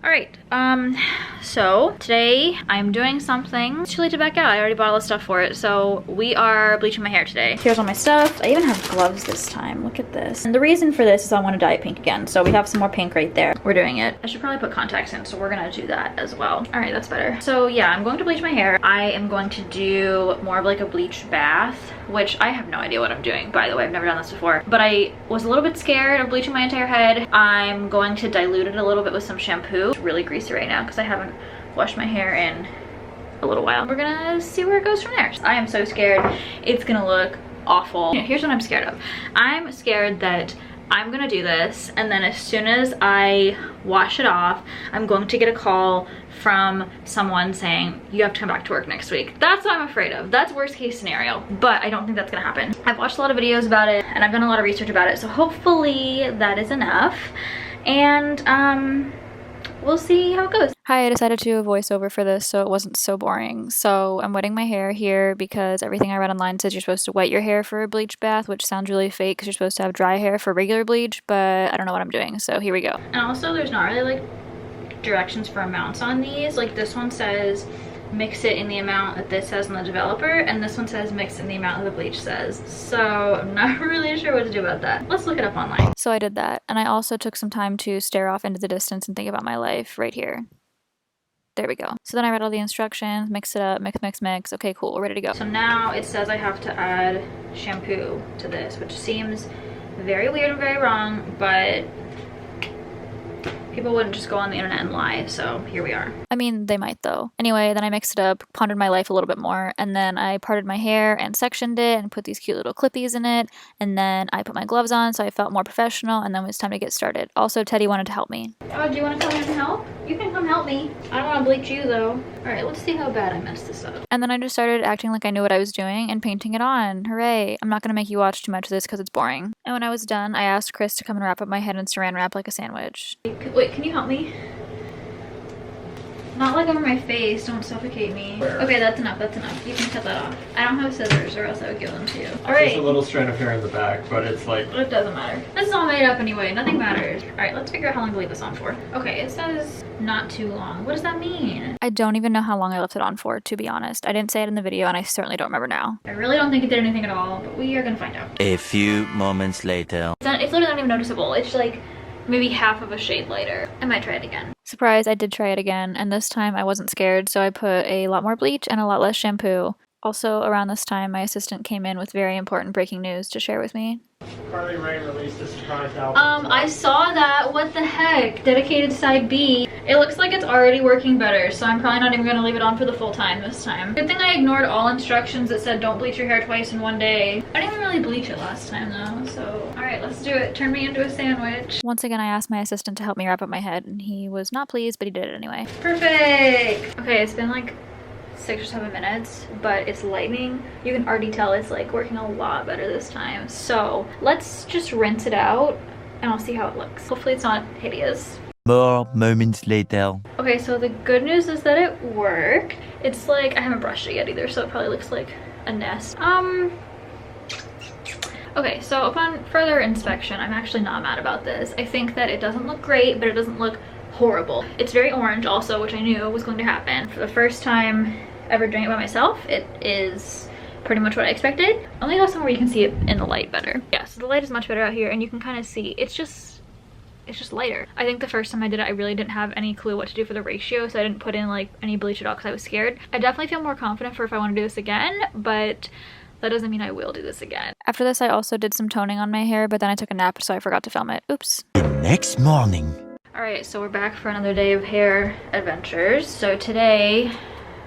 All right, so today I'm doing something. It's too late to back out. I already bought all the stuff for it. So we are bleaching my hair today. Here's all my stuff. I even have gloves this time. Look at this. And the reason for this is I want to dye it pink again. So we have some more pink right there. We're doing it. I should probably put contacts in, so we're gonna do that as well. All right, that's better. So yeah, I'm going to bleach my hair. I am going to do more of like a bleach bath, which I have no idea what I'm doing, by the way. I've never done this before, but I was a little bit scared of bleaching my entire head. I'm going to dilute it a little bit with some shampoo. It's really greasy right now because I haven't washed my hair in a little while. We're gonna see where it goes from there. I am so scared it's gonna look awful. Here's what I'm scared of. I'm scared that I'm gonna do this and then as soon as I wash it off, I'm going to get a call from someone saying you have to come back to work next week. That's what I'm afraid of. That's worst case scenario, but I don't think that's gonna happen. I've watched a lot of videos about it and I've done a lot of research about it, so hopefully that is enough. And we'll see how it goes. Hi, I decided to do a voiceover for this so it wasn't so boring. So I'm wetting my hair here because everything I read online says you're supposed to wet your hair for a bleach bath, which sounds really fake because you're supposed to have dry hair for regular bleach, but I don't know what I'm doing, so here we go. And also there's not really like directions for amounts on these. Like this one says mix it in the amount that this says on the developer, and this one says mix in the amount that the bleach says. So I'm not really sure what to do about that. Let's look it up online. So I did that, and I also took some time to stare off into the distance and think about my life right here. There we go. So then I read all the instructions, mix it up, mix, mix, mix. Okay, cool, we're ready to go. So now it says I have to add shampoo to this, which seems very weird and very wrong, but people wouldn't just go on the internet and lie, so here we are. I mean, they might though. Anyway, then I mixed it up, pondered my life a little bit more, and then I parted my hair and sectioned it and put these cute little clippies in it, and then I put my gloves on so I felt more professional, and then it was time to get started. Also, Teddy wanted to help me. Oh, do you want to come in and help? You can come help me. I don't want to bleach you though. All right, let's see how bad I messed this up. And then I just started acting like I knew what I was doing and painting it on. Hooray. I'm not going to make you watch too much of this because it's boring. And when I was done, I asked Chris to come and wrap up my head in saran wrap like a sandwich. Wait, can you help me? Not like over my face, don't suffocate me. Okay, that's enough, that's enough. You can cut that off. I don't have scissors or else I would give them to you. Alright. There's a little strand of hair in the back, but it's like... It doesn't matter. This is all made up anyway, nothing matters. Alright, let's figure out how long to leave this on for. Okay, it says not too long. What does that mean? I don't even know how long I left it on for, to be honest. I didn't say it in the video and I certainly don't remember now. I really don't think it did anything at all, but we are gonna find out. A few moments later. It's literally not even noticeable. It's like maybe half of a shade lighter. I might try it again. Surprise, I did try it again, and this time I wasn't scared, so I put a lot more bleach and a lot less shampoo. Also, around this time, my assistant came in with very important breaking news to share with me. Carly Rae released a surprise album. I saw that. What the heck? Dedicated side B. It looks like it's already working better, so I'm probably not even going to leave it on for the full time this time. Good thing I ignored all instructions that said don't bleach your hair twice in one day. I didn't even really bleach it last time though, so alright, let's do it. Turn me into a sandwich. Once again, I asked my assistant to help me wrap up my head, and he was not pleased, but he did it anyway. Perfect! Okay, it's been like 6 or 7 minutes, but it's lightning. You can already tell it's like working a lot better this time. So let's just rinse it out and I'll see how it looks. Hopefully it's not hideous. More moments later. Okay, so the good news is that it worked. It's like, I haven't brushed it yet either, so it probably looks like a nest. Okay, so upon further inspection, I'm actually not mad about this. I think that it doesn't look great, but it doesn't look horrible. It's very orange also, which I knew was going to happen. For the first time ever doing it by myself, it is pretty much what I expected. Let me go somewhere you can see it in the light better. Yeah, so the light is much better out here and you can kind of see it's just lighter. I think the first time I did it, I really didn't have any clue what to do for the ratio, so I didn't put in like any bleach at all because I was scared. I definitely feel more confident for if I want to do this again, but that doesn't mean I will do this again. After this, I also did some toning on my hair, but then I took a nap, so I forgot to film it. Oops. The next morning. Alright, so we're back for another day of hair adventures. So today,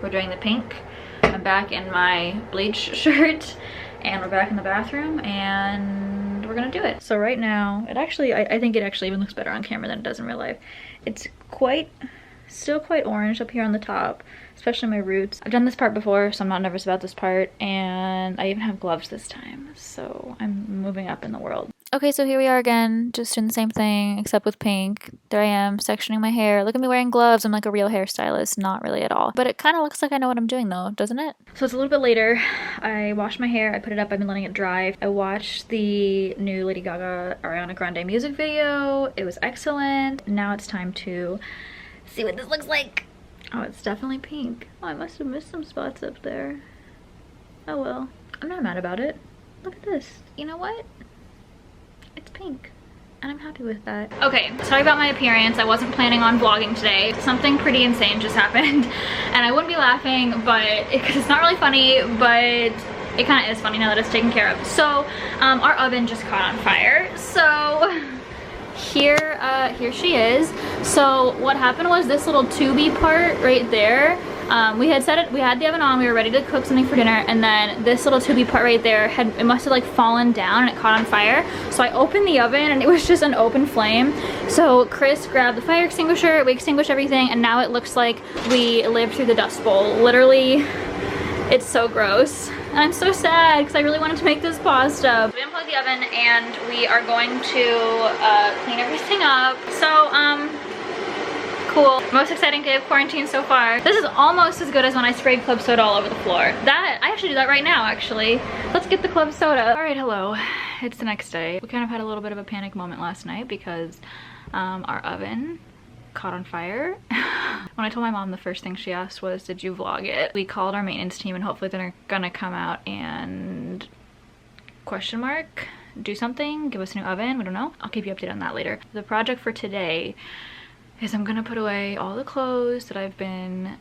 we're doing the pink. I'm back in my bleach shirt, and we're back in the bathroom, and we're gonna do it. So right now, I think it actually even looks better on camera than it does in real life. It's still quite orange up here on the top, especially my roots. I've done this part before, so I'm not nervous about this part, and I even have gloves this time, so I'm moving up in the world. Okay, so here we are again, just doing the same thing, except with pink. There I am, sectioning my hair. Look at me wearing gloves. I'm like a real hairstylist. Not really at all. But it kind of looks like I know what I'm doing though, doesn't it? So it's a little bit later. I washed my hair. I put it up. I've been letting it dry. I watched the new Lady Gaga Ariana Grande music video. It was excellent. Now it's time to See what this looks like. Oh, it's definitely pink. Oh, I must have missed some spots up there. Oh well, I'm not mad about it. Look at this. You know what? It's pink. And I'm happy with that. Okay, sorry about my appearance. I wasn't planning on vlogging today. Something pretty insane just happened. And I wouldn't be laughing, but because it's not really funny, but it kind of is funny now that it's taken care of. So, our oven just caught on fire. So, here she is. So, what happened was this little tubey part right there. We had the oven on, we were ready to cook something for dinner, and then this little tubey part right there, it must have like fallen down and it caught on fire. So I opened the oven and it was just an open flame. So Chris grabbed the fire extinguisher, we extinguished everything, and now it looks like we lived through the Dust Bowl. Literally, it's so gross. And I'm so sad because I really wanted to make this pasta. We unplugged the oven and we are going to clean everything up. So, cool. Most exciting day of quarantine so far. This is almost as good as when I sprayed club soda all over the floor. I actually do that right now, actually. Let's get the club soda. All right, hello. It's the next day. We kind of had a little bit of a panic moment last night because our oven caught on fire. When I told my mom, the first thing she asked was, did you vlog it? We called our maintenance team and hopefully they're gonna come out and do something, give us a new oven, we don't know. I'll keep you updated on that later. The project for today is I'm gonna put away all the clothes that I've been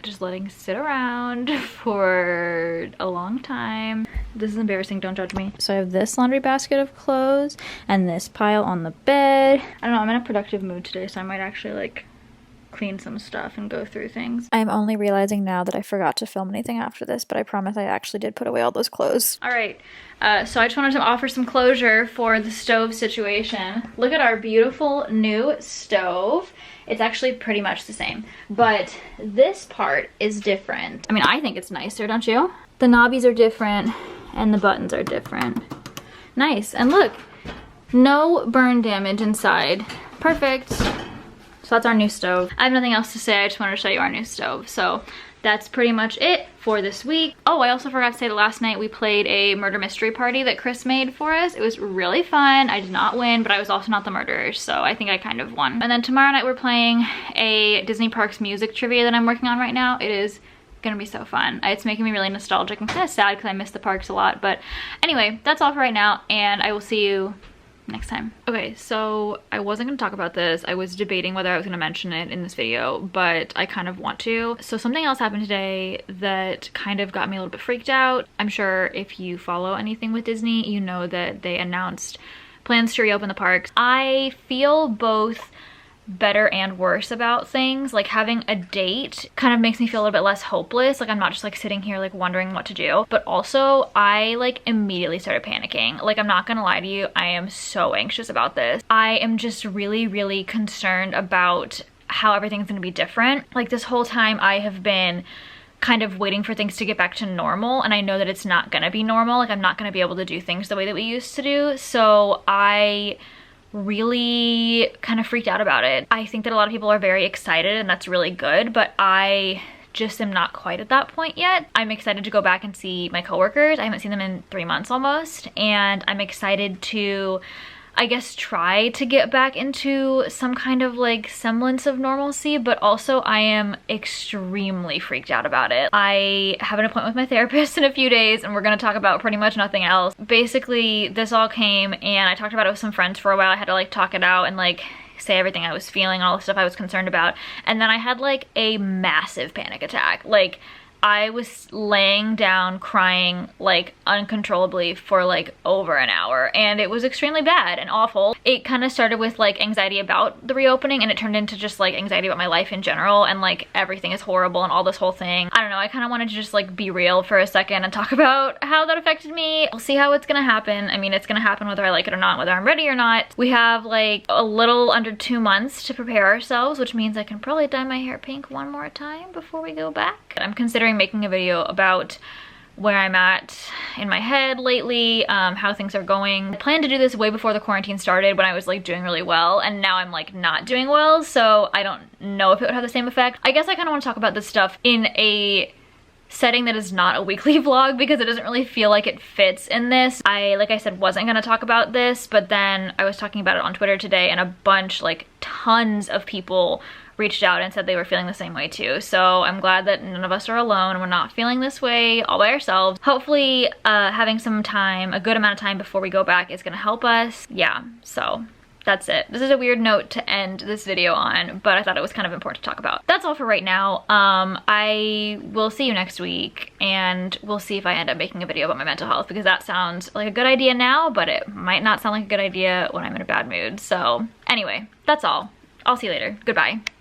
just letting sit around for a long time. This is embarrassing, don't judge me. So I have this laundry basket of clothes and this pile on the bed. I don't know, I'm in a productive mood today, so I might actually like clean some stuff and go through things. I'm only realizing now that I forgot to film anything after this, but I promise I actually did put away all those clothes. All right, so I just wanted to offer some closure for the stove situation. Look at our beautiful new stove. It's actually pretty much the same, but this part is different. I mean, I think it's nicer, don't you? The knobbies are different and the buttons are different. Nice, and look, no burn damage inside. Perfect. So that's our new stove. I have nothing else to say, I just wanted to show you our new stove. So that's pretty much it for this week. Oh, I also forgot to say that last night we played a murder mystery party that Chris made for us. It was really fun. I did not win, but I was also not the murderer, so I think I kind of won. And then tomorrow night we're playing a Disney Parks music trivia that I'm working on right now. It is gonna be so fun. It's making me really nostalgic. I'm kind of sad because I miss the parks a lot, but anyway, that's all for right now, and I will see you next time. Okay, so I wasn't gonna talk about this. I was debating whether I was gonna mention it in this video, but I kind of want to. So something else happened today that kind of got me a little bit freaked out. I'm sure if you follow anything with Disney, you know that they announced plans to reopen the parks. I feel both better and worse about things. Like having a date kind of makes me feel a little bit less hopeless. Like I'm not just like sitting here like wondering what to do. But also I like immediately started panicking. Like I'm not gonna lie to you, I am so anxious about this. I am just really, really concerned about how everything's gonna be different. Like this whole time I have been kind of waiting for things to get back to normal, and I know that it's not gonna be normal. Like I'm not gonna be able to do things the way that we used to do. So I really kind of freaked out about it. I think that a lot of people are very excited and that's really good, but I just am not quite at that point yet. I'm excited to go back and see my coworkers. I haven't seen them in 3 months almost, and I'm excited to, I guess, try to get back into some kind of like semblance of normalcy, but also I am extremely freaked out about it. I have an appointment with my therapist in a few days and we're gonna talk about pretty much nothing else. Basically, this all came and I talked about it with some friends for a while. I had to like talk it out and like say everything I was feeling, all the stuff I was concerned about. And then I had like a massive panic attack. Like I was laying down crying like uncontrollably for like over an hour, and it was extremely bad and awful. It kind of started with like anxiety about the reopening, and it turned into just like anxiety about my life in general, and like everything is horrible and all this whole thing. I don't know, I kind of wanted to just like be real for a second and talk about how that affected me. We'll see how it's gonna happen. I mean, it's gonna happen whether I like it or not, whether I'm ready or not. We have like a little under 2 months to prepare ourselves, which means I can probably dye my hair pink one more time before we go back. I'm considering making a video about where I'm at in my head lately, how things are going. I planned to do this way before the quarantine started when I was like doing really well, and now I'm like not doing well, so I don't know if it would have the same effect. I guess I kind of want to talk about this stuff in a setting that is not a weekly vlog because it doesn't really feel like it fits in this. Like I said, wasn't gonna talk about this, but then I was talking about it on Twitter today and a bunch, like tons of people reached out and said they were feeling the same way too. So I'm glad that none of us are alone. We're not feeling this way all by ourselves. Hopefully having some time, a good amount of time before we go back is gonna help us. Yeah, so that's it. This is a weird note to end this video on, but I thought it was kind of important to talk about. That's all for right now. I will see you next week, and we'll see if I end up making a video about my mental health, because that sounds like a good idea now, but it might not sound like a good idea when I'm in a bad mood. So anyway, that's all. I'll see you later. Goodbye.